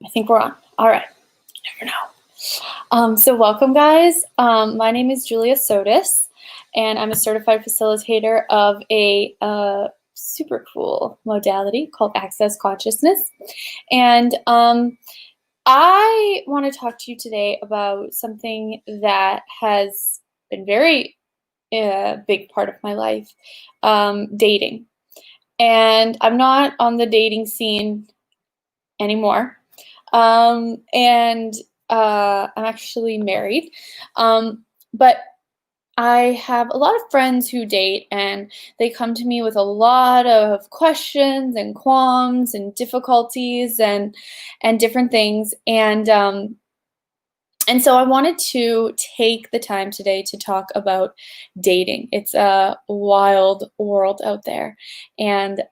I think we're on. All right. You never know. So welcome, guys. My name is Julia Sotis, and I'm a certified facilitator of a super cool modality called Access Consciousness. And I want to talk to you today about something that has been very big part of my life, dating. And I'm not on the dating scene anymore. And I'm actually married. But I have a lot of friends who date, and they come to me with a lot of questions and qualms and difficulties and different things. And so I wanted to take the time today to talk about dating. It's a wild world out there, and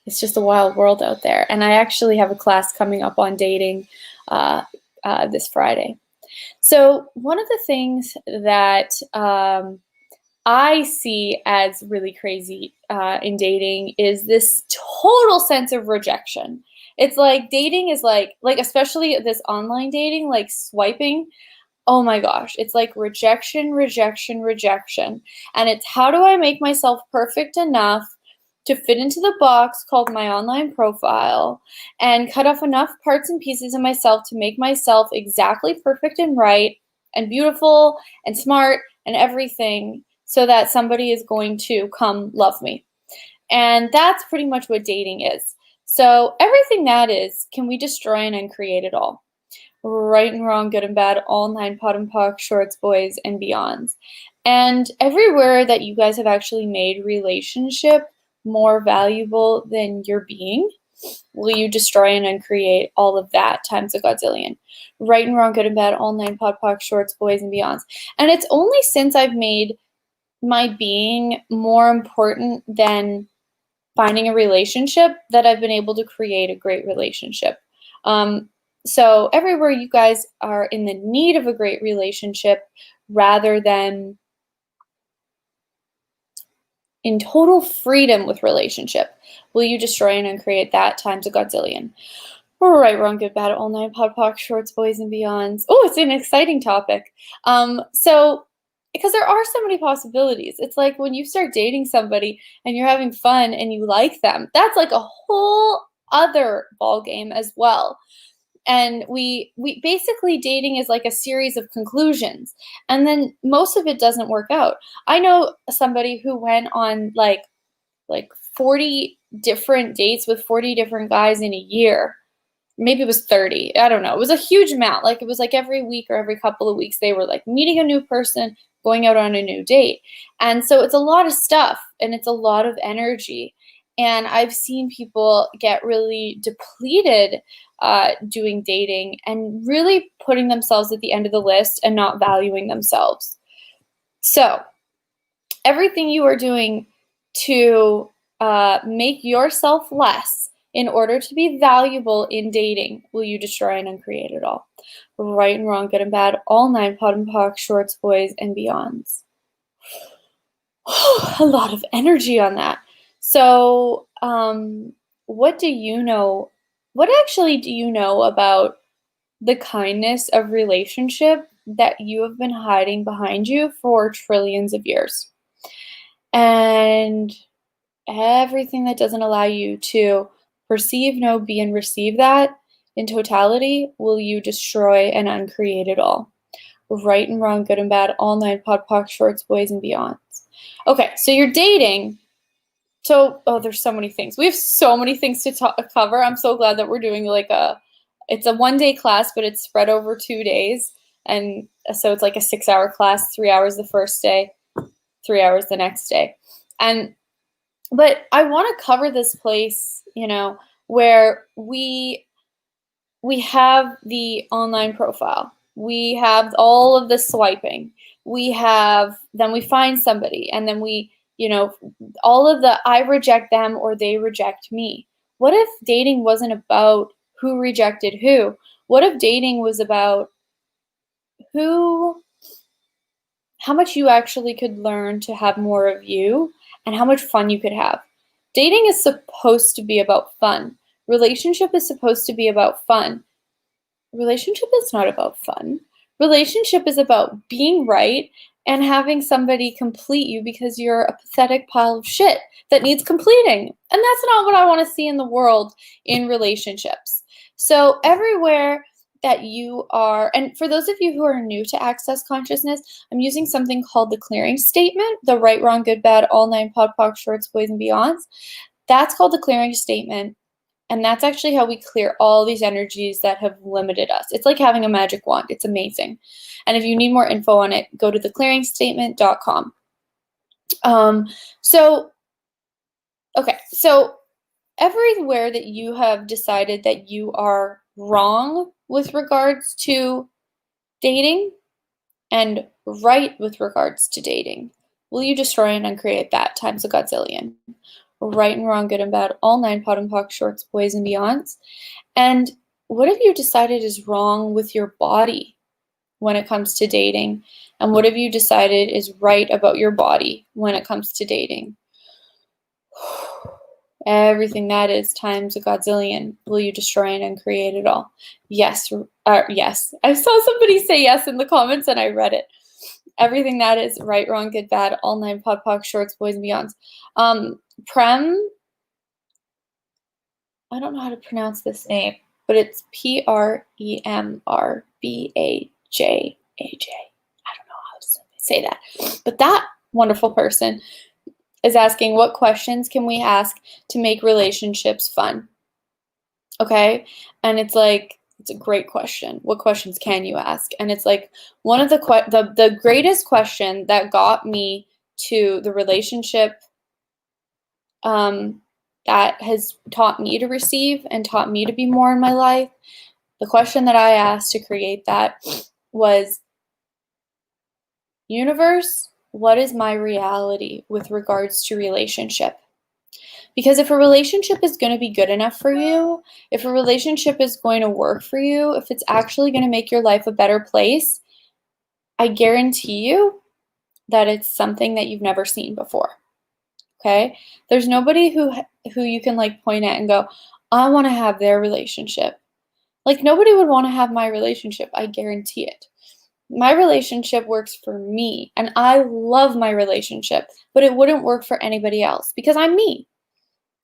it's just a wild world out there. And I actually have a class coming up on dating this Friday. So one of the things that I see as really crazy in dating is this total sense of rejection. It's like dating is like especially this online dating, like swiping. Oh my gosh, it's like rejection, rejection, rejection. And it's how do I make myself perfect enough to fit into the box called my online profile and cut off enough parts and pieces of myself to make myself exactly perfect and right and beautiful and smart and everything so that somebody is going to come love me. And that's pretty much what dating is. So everything that is, can we destroy and uncreate it all? Right and wrong, good and bad, all nine, pot and pock, shorts, boys, and beyonds. And everywhere that you guys have actually made relationship more valuable than your being, will you destroy and uncreate all of that times a godzillion? Right and wrong, good and bad, all nine, pot, pock, shorts, boys, and beyonds. And it's only since I've made my being more important than finding a relationship that I've been able to create a great relationship. So everywhere you guys are in the need of a great relationship rather than in total freedom with relationship, will you destroy and uncreate that times a godzillion? Right, wrong, good, bad, all nine, pod, poc, shorts, boys, and beyonds. Oh, it's an exciting topic. So because there are so many possibilities. It's like when you start dating somebody and you're having fun and you like them, that's like a whole other ball game as well. And we basically, dating is like a series of conclusions, and then most of it doesn't work out. I know somebody who went on like 40 different dates with 40 different guys in a year. Maybe it was 30. I don't know. It was a huge amount. Like it was like every week or every couple of weeks they were like meeting a new person, going out on a new date. And so it's a lot of stuff and it's a lot of energy. And I've seen people get really depleted doing dating and really putting themselves at the end of the list and not valuing themselves. So everything you are doing to make yourself less in order to be valuable in dating, will you destroy and uncreate it all? Right and wrong, good and bad, all nine, pot and pock, shorts, boys, and beyonds. A lot of energy on that. So, what do you know? What actually do you know about the kindness of relationship that you have been hiding behind you for trillions of years? And everything that doesn't allow you to perceive, know, be, and receive that in totality, will you destroy and uncreate it all? Right and wrong, good and bad, all nine, pod, poc, shorts, boys, and beyonds. Okay, so you're dating. So, there's so many things. We have so many things to cover. I'm so glad that we're doing it's a 1-day class, but it's spread over 2 days. And so it's like a 6-hour class, 3 hours the first day, 3 hours the next day. But I want to cover this place, where we have the online profile. We have all of the swiping. Then we find somebody, and then all of the I reject them or they reject me. What if dating wasn't about who rejected who? What if dating was about how much you actually could learn to have more of you and how much fun you could have? Dating is supposed to be about fun, Relationship is supposed to be about fun. Relationship is not about fun. Relationship is about being right and having somebody complete you because you're a pathetic pile of shit that needs completing. And that's not what I want to see in the world in relationships. So everywhere that you are, and for those of you who are new to Access Consciousness, I'm using something called the clearing statement, the right, wrong, good, bad, all nine pod, poc, shorts, boys, and beyonds. That's called the clearing statement. And that's actually how we clear all these energies that have limited us. It's like having a magic wand. It's amazing. And if you need more info on it, go to theclearingstatement.com. So everywhere that you have decided that you are wrong with regards to dating and right with regards to dating, will you destroy and uncreate that times a godzillion? Right and wrong, good and bad, all nine pod and poc, shorts, boys and beyonds. And what have you decided is wrong with your body when it comes to dating? And what have you decided is right about your body when it comes to dating? Everything that is times a godzillion. Will you destroy and uncreate it all? Yes. Yes. I saw somebody say yes in the comments and I read it. Everything that is right, wrong, good, bad, all nine pod, poc, shorts, boys and beyonds. Prem, I don't know how to pronounce this name, but it's Premrbajaj. I don't know how to say that. But that wonderful person is asking, what questions can we ask to make relationships fun? Okay? And it's like, it's a great question. What questions can you ask? And it's like one of the greatest question that got me to the relationship that has taught me to receive and taught me to be more in my life. The question that I asked to create that was, universe, what is my reality with regards to relationship? Because if a relationship is going to be good enough for you, if a relationship is going to work for you, if it's actually going to make your life a better place, I guarantee you that it's something that you've never seen before. Okay? There's nobody who you can like point at and go, I want to have their relationship. Like nobody would want to have my relationship. I guarantee it. My relationship works for me and I love my relationship, but it wouldn't work for anybody else because I'm me.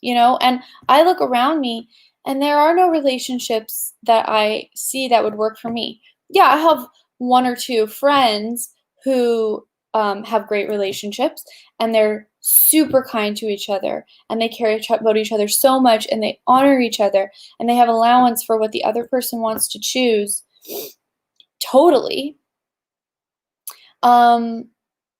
You know, and I look around me and there are no relationships that I see that would work for me. Yeah, I have one or two friends who have great relationships and they're super kind to each other and they care about each other so much and they honor each other and they have allowance for what the other person wants to choose. Totally.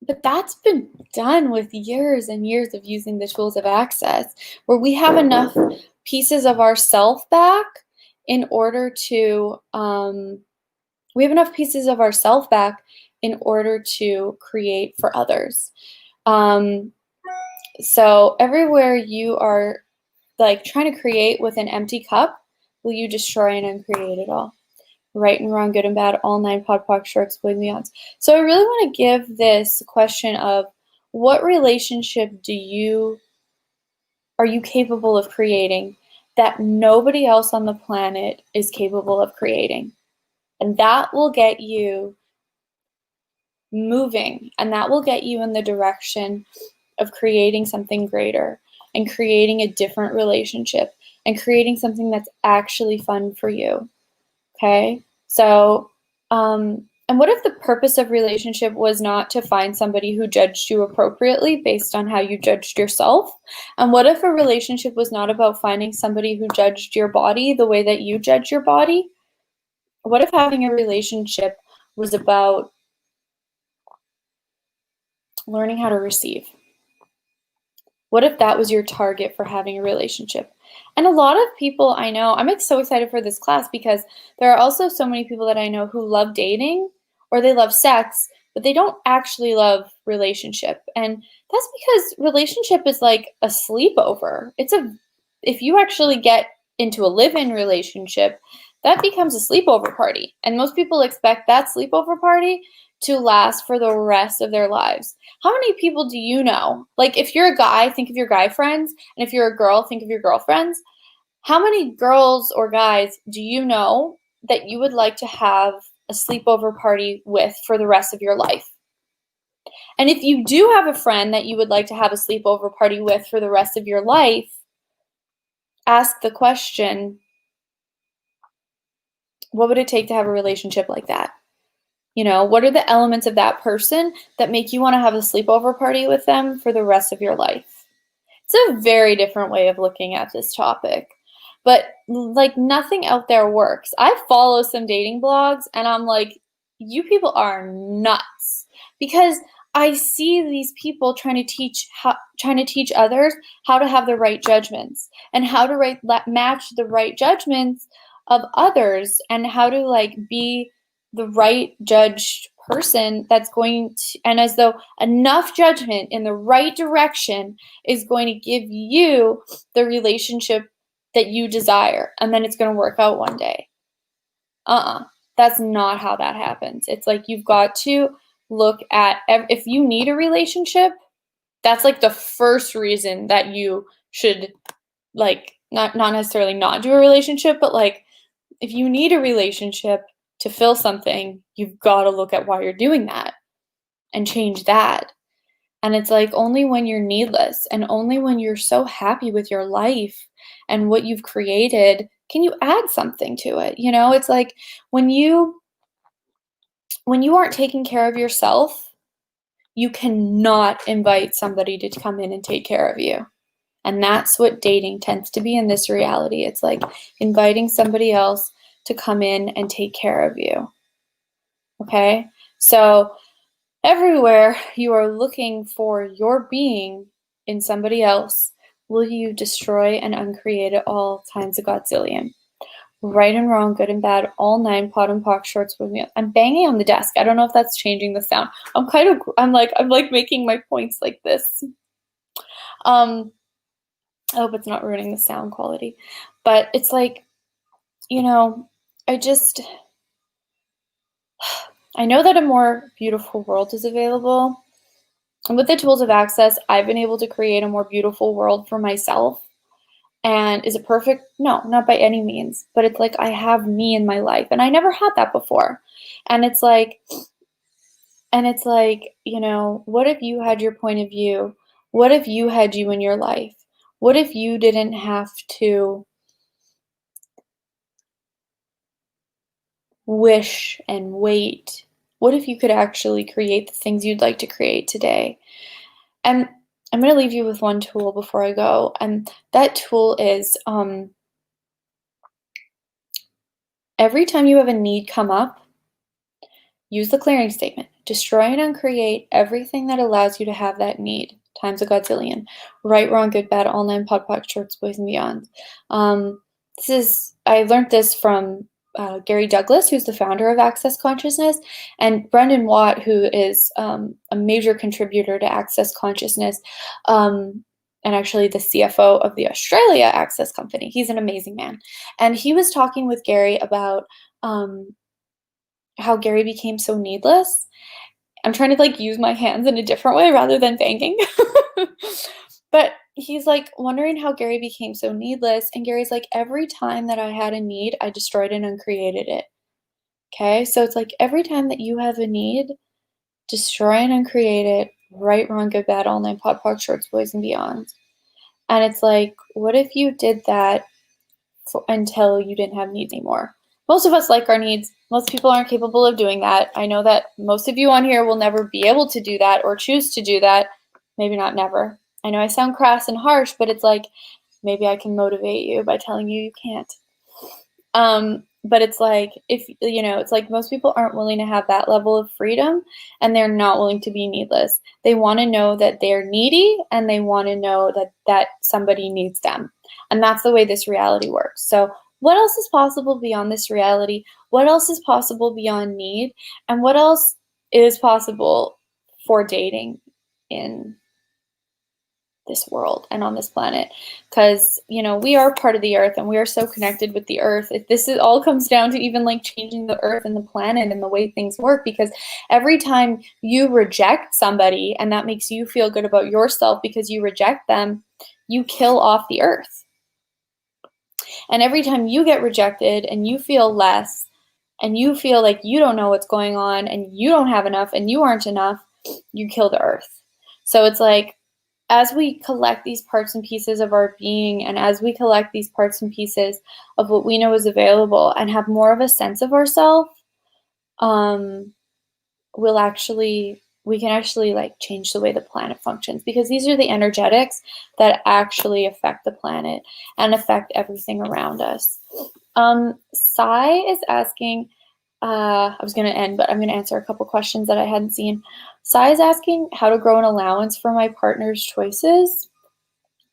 But that's been done with years and years of using the tools of access, where we have enough pieces of ourself back in order to create for others. So everywhere you are like trying to create with an empty cup, will you destroy and uncreate it all? Right and wrong, good and bad, all nine pod, poc, shorts, boys and beyonds. So I really want to give this question of, what relationship are you capable of creating that nobody else on the planet is capable of creating? And that will get you moving, and that will get you in the direction of creating something greater and creating a different relationship and creating something that's actually fun for you. Okay? So, and what if the purpose of relationship was not to find somebody who judged you appropriately based on how you judged yourself? And what if a relationship was not about finding somebody who judged your body the way that you judge your body? What if having a relationship was about learning how to receive? What if that was your target for having a relationship? And a lot of people I know, I'm so excited for this class because there are also so many people that I know who love dating or they love sex, but they don't actually love relationship. And that's because relationship is like a sleepover. If you actually get into a live-in relationship, that becomes a sleepover party. And most people expect that sleepover party to last for the rest of their lives. How many people do you know? Like if you're a guy, think of your guy friends. And if you're a girl, think of your girlfriends. How many girls or guys do you know that you would like to have a sleepover party with for the rest of your life? And if you do have a friend that you would like to have a sleepover party with for the rest of your life, ask the question, what would it take to have a relationship like that? You know, what are the elements of that person that make you want to have a sleepover party with them for the rest of your life? It's a very different way of looking at this topic. But like nothing out there works. I follow some dating blogs and I'm like, you people are nuts. Because I see these people trying to teach others how to have the right judgments and how to match the right judgments of others and how to like be the right judged person that's going to, and as though enough judgment in the right direction is going to give you the relationship that you desire, and then it's going to work out one day. That's not how that happens. It's like you've got to look at, if you need a relationship, that's like the first reason that you should like not necessarily not do a relationship, but like if you need a relationship to fill something, you've got to look at why you're doing that and change that. And it's like only when you're needless and only when you're so happy with your life and what you've created can you add something to it. You know, it's like when you aren't taking care of yourself, you cannot invite somebody to come in and take care of you. And that's what dating tends to be in this reality. It's like inviting somebody else to come in and take care of you. Okay? So everywhere you are looking for your being in somebody else, will you destroy and uncreate it all times a godzillion? Right and wrong, good and bad, all nine, pot and pock, shorts with me. I'm banging on the desk. I don't know if that's changing the sound. I'm like making my points like this. I hope it's not ruining the sound quality. But it's like, you know, I know that a more beautiful world is available. And with the tools of access, I've been able to create a more beautiful world for myself. And is it perfect? No, not by any means. But it's like I have me in my life. And I never had that before. And it's like, you know, what if you had your point of view? What if you had you in your life? What if you didn't have to wish and wait? What if you could actually create the things you'd like to create today? And I'm going to leave you with one tool before I go. And that tool is every time you have a need come up, use the clearing statement. Destroy and uncreate everything that allows you to have that need, times a godzillion. Right, wrong, good, bad, all nine, pot, pock, shorts, boys, and beyond. I learned this from Gary Douglas, who's the founder of Access Consciousness, and Brendan Watt, who is a major contributor to Access Consciousness, and actually the CFO of the Australia Access Company. He's an amazing man. And he was talking with Gary about how Gary became so needless. I'm trying to like use my hands in a different way rather than banging. But he's like wondering how Gary became so needless. And Gary's like, every time that I had a need, I destroyed and uncreated it. Okay, so it's like every time that you have a need, destroy and uncreate it. Right, wrong, good, bad, all nine, pot, pock, shorts, boys, and beyond. And it's like, what if you did that until you didn't have needs anymore? Most of us like our needs. Most people aren't capable of doing that. I know that most of you on here will never be able to do that or choose to do that. Maybe not never. I know I sound crass and harsh, but it's like, maybe I can motivate you by telling you you can't. But it's like, if, you know, it's like most people aren't willing to have that level of freedom and they're not willing to be needless. They want to know that they're needy and they want to know that somebody needs them. And that's the way this reality works. So what else is possible beyond this reality? What else is possible beyond need? And what else is possible for dating in this world and on this planet? Because, you know, we are part of the earth and we are so connected with the earth. All comes down to even like changing the earth and the planet and the way things work, because every time you reject somebody and that makes you feel good about yourself because you reject them, you kill off the earth. And every time you get rejected and you feel less and you feel like you don't know what's going on and you don't have enough and you aren't enough, you kill the earth. So it's like, as we collect these parts and pieces of our being, and as we collect these parts and pieces of what we know is available and have more of a sense of ourselves, we can actually like change the way the planet functions, because these are the energetics that actually affect the planet and affect everything around us. Sai is asking, I was going to end, but I'm going to answer a couple questions that I hadn't seen. Sai is asking how to grow an allowance for my partner's choices.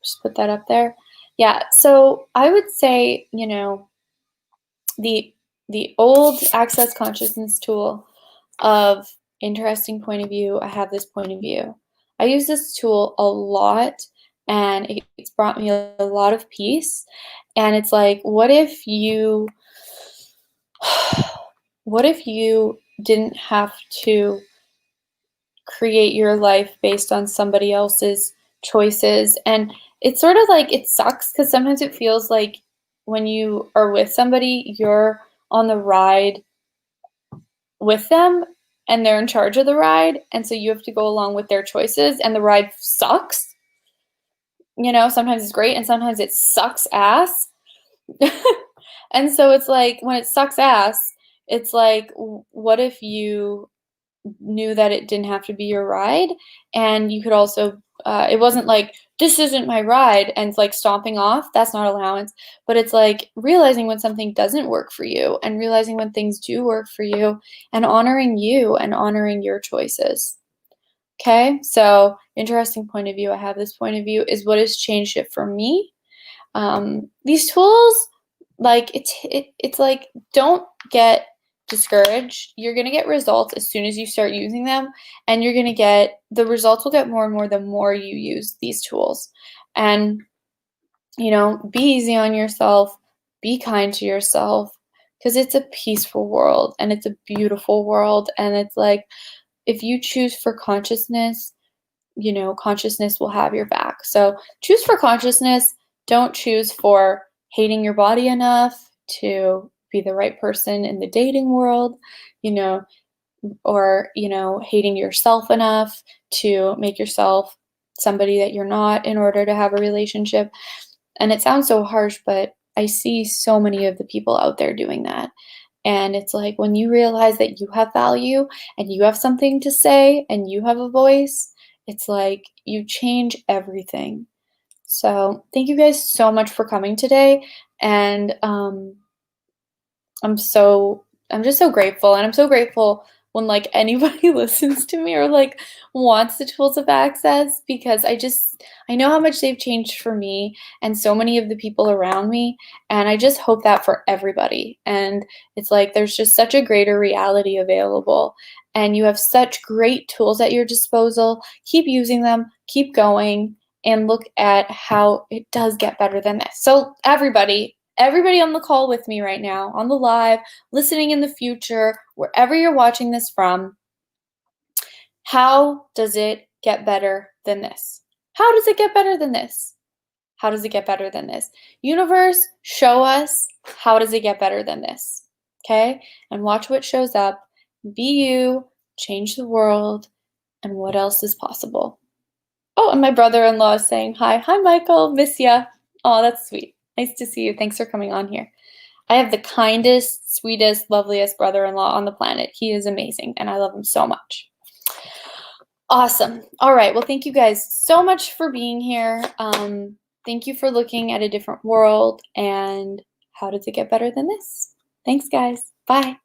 Just put that up there. Yeah, so I would say, you know, the old Access Consciousness tool of interesting point of view, I have this point of view. I use this tool a lot, and it's brought me a lot of peace. And it's like, what if you didn't have to create your life based on somebody else's choices? And it's sort of like, it sucks because sometimes it feels like when you are with somebody, you're on the ride with them and they're in charge of the ride, and so you have to go along with their choices, and the ride sucks. You know, sometimes it's great and sometimes it sucks ass. And so it's like, when it sucks ass, it's like, what if you knew that it didn't have to be your ride, and you could also it wasn't like, this isn't my ride, and it's like stomping off. That's not allowance. But it's like realizing when something doesn't work for you, and realizing when things do work for you, and honoring you and honoring your choices. Okay, so interesting point of view. I have this point of view is what has changed it for me. These tools, like it's like, don't get discouraged. You're gonna get results as soon as you start using them, and you're gonna get the results will get more and more the more you use these tools. And you know, be easy on yourself, be kind to yourself, because it's a peaceful world and it's a beautiful world. And it's like, if you choose for consciousness, you know, consciousness will have your back. So choose for consciousness. Don't choose for hating your body enough to be the right person in the dating world, you know, or, you know, hating yourself enough to make yourself somebody that you're not in order to have a relationship. And it sounds so harsh, but I see so many of the people out there doing that. And it's like, when you realize that you have value and you have something to say and you have a voice, it's like you change everything. So thank you guys so much for coming today. And I'm just so grateful. And I'm so grateful when like anybody listens to me or like wants the tools of access, because I know how much they've changed for me and so many of the people around me. And I just hope that for everybody. And it's like, there's just such a greater reality available, and you have such great tools at your disposal. Keep using them, keep going, and look at how it does get better than this. So everybody on the call with me right now, on the live, listening in the future, wherever you're watching this from, how does it get better than this? How does it get better than this? How does it get better than this? Universe, show us, how does it get better than this? Okay? And watch what shows up. Be you, change the world, and what else is possible? Oh, and my brother-in-law is saying hi. Hi, Michael. Miss ya. Oh, that's sweet. Nice to see you. Thanks for coming on here. I have the kindest, sweetest, loveliest brother-in-law on the planet. He is amazing, and I love him so much. Awesome. All right. Well, thank you guys so much for being here. Thank you for looking at a different world, and how does it get better than this? Thanks, guys. Bye.